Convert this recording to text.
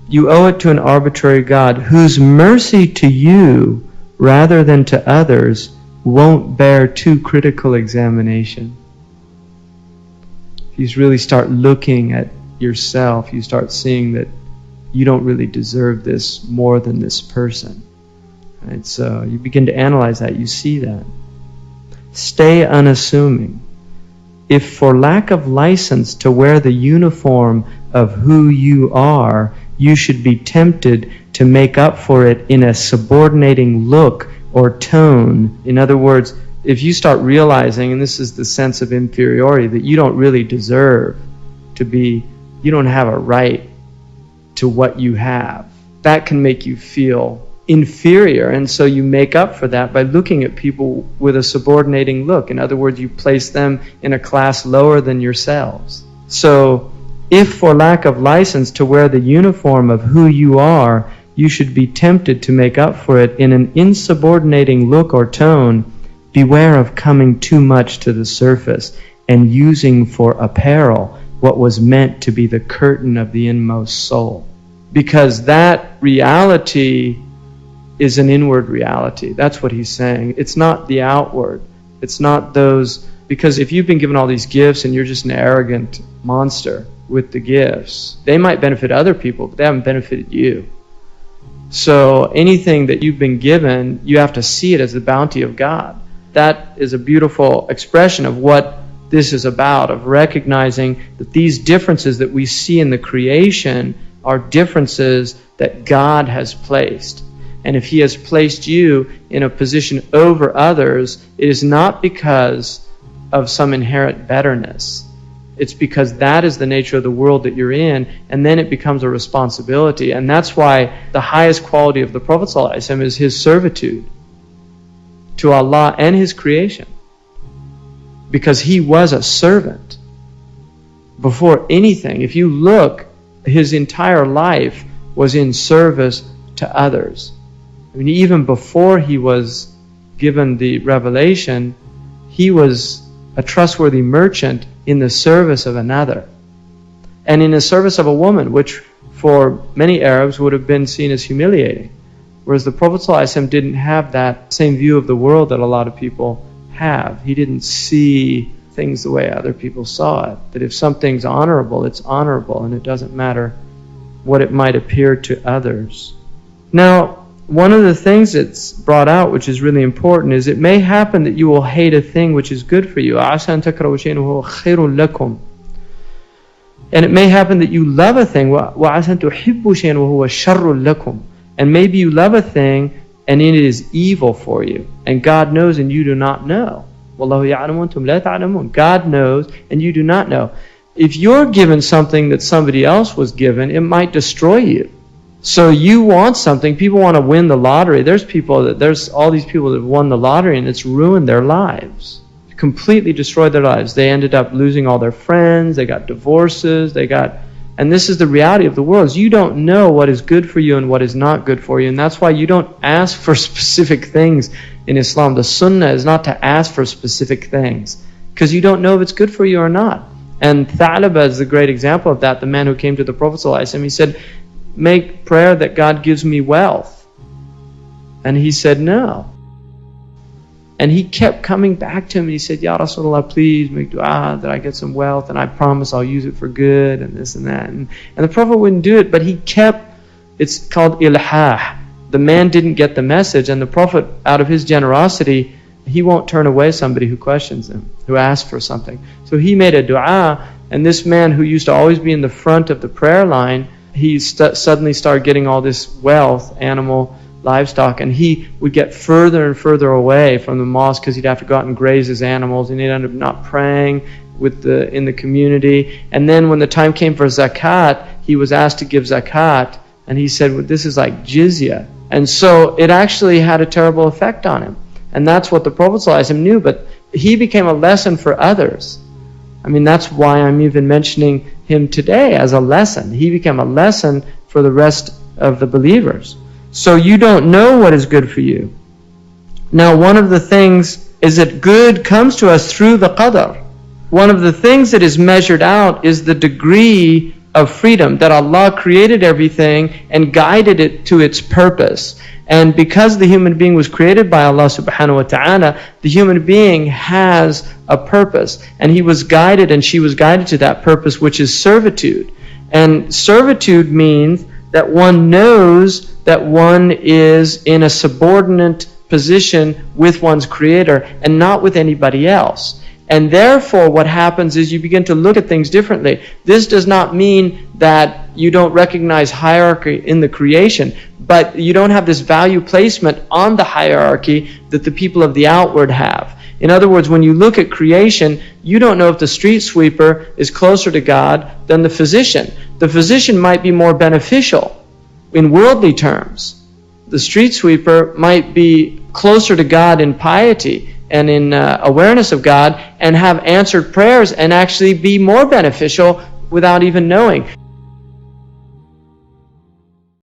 You owe it to an arbitrary God whose mercy to you rather than to others won't bear too critical examination. If you really start looking at yourself, you start seeing that you don't really deserve this more than this person. Right? So you begin to analyze that, you see that. Stay unassuming. If for lack of license to wear the uniform of who you are, you should be tempted to make up for it in a subordinating look or tone. In other words, if you start realizing, and this is the sense of inferiority, that you don't really deserve to be, you don't have a right to what you have, that can make you feel inferior, and so you make up for that by looking at people with a subordinating look. In other words, you place them in a class lower than yourselves. So, if for lack of license to wear the uniform of who you are, you should be tempted to make up for it in an insubordinating look or tone, beware of coming too much to the surface and using for apparel what was meant to be the curtain of the inmost soul. Because that reality is an inward reality. That's what he's saying. It's not the outward. It's not those, because if you've been given all these gifts and you're just an arrogant monster with the gifts, they might benefit other people, but they haven't benefited you. So anything that you've been given, you have to see it as the bounty of God. That is a beautiful expression of what this is about, of recognizing that these differences that we see in the creation are differences that God has placed. And if He has placed you in a position over others, it is not because of some inherent betterness. It's because that is the nature of the world that you're in, and then it becomes a responsibility. And that's why the highest quality of the Prophet ﷺ is his servitude to Allah and His creation. Because he was a servant before anything. If you look, his entire life was in service to others. I mean, even before he was given the revelation, he was a trustworthy merchant in the service of another. And in the service of a woman, which for many Arabs would have been seen as humiliating. Whereas the Prophet ﷺ didn't have that same view of the world that a lot of people have. He didn't see things the way other people saw it. That if something's honorable, it's honorable, and it doesn't matter what it might appear to others. Now, one of the things that's brought out, which is really important, is it may happen that you will hate a thing which is good for you. عَسَى أَن تَكْرَهُ شَيْئًا وَهُوَ خَيْرٌ لَكُمْ. And it may happen that you love a thing, وَعَسَى أَن تُحِبُّوا شَيْئًا وَهُوَ شَرٌ لَكُمْ. And maybe you love a thing and it is evil for you. And God knows and you do not know. وَاللَّهُ يَعْلَمُ وَأَنْتُمْ لَا تَعْلَمُونَ. God knows and you do not know. If you're given something that somebody else was given, it might destroy you. So you want something, people want to win the lottery. There's all these people that have won the lottery and it's ruined their lives. Completely destroyed their lives. They ended up losing all their friends, they got divorces, and this is the reality of the world, is you don't know what is good for you and what is not good for you. And that's why you don't ask for specific things in Islam. The sunnah is not to ask for specific things, because you don't know if it's good for you or not. And Tha'laba is a great example of that. The man who came to the Prophet ﷺ, he said, make prayer that God gives me wealth. And he said no. And he kept coming back to him and he said, Ya Rasulullah, please make dua that I get some wealth and I promise I'll use it for good and this and that. And the Prophet wouldn't do it, but he kept, it's called ilhah. The man didn't get the message, and the Prophet, out of his generosity, he won't turn away somebody who questions him, who asks for something. So he made a dua, and this man who used to always be in the front of the prayer line, he suddenly started getting all this wealth, animal, livestock, and he would get further and further away from the mosque because he'd have to go out and graze his animals, and he'd end up not praying in the community. And then when the time came for zakat, he was asked to give zakat, and he said, well, this is like jizya. And so it actually had a terrible effect on him. And that's what the Prophet ﷺ knew, but he became a lesson for others. I mean, that's why I'm even mentioning him today as a lesson. He became a lesson for the rest of the believers. So you don't know what is good for you. Now, one of the things is that good comes to us through the qadar. One of the things that is measured out is the degree of freedom, that Allah created everything and guided it to its purpose. And because the human being was created by Allah subhanahu wa ta'ala, the human being has a purpose. And he was guided, and she was guided to that purpose, which is servitude. And servitude means that one knows that one is in a subordinate position with one's creator and not with anybody else. And therefore what happens is you begin to look at things differently. This does not mean that you don't recognize hierarchy in the creation, but you don't have this value placement on the hierarchy that the people of the outward have. In other words, when you look at creation, you don't know if the street sweeper is closer to God than the physician. The physician might be more beneficial in worldly terms. The street sweeper might be closer to God in piety and in awareness of God, and have answered prayers and actually be more beneficial without even knowing.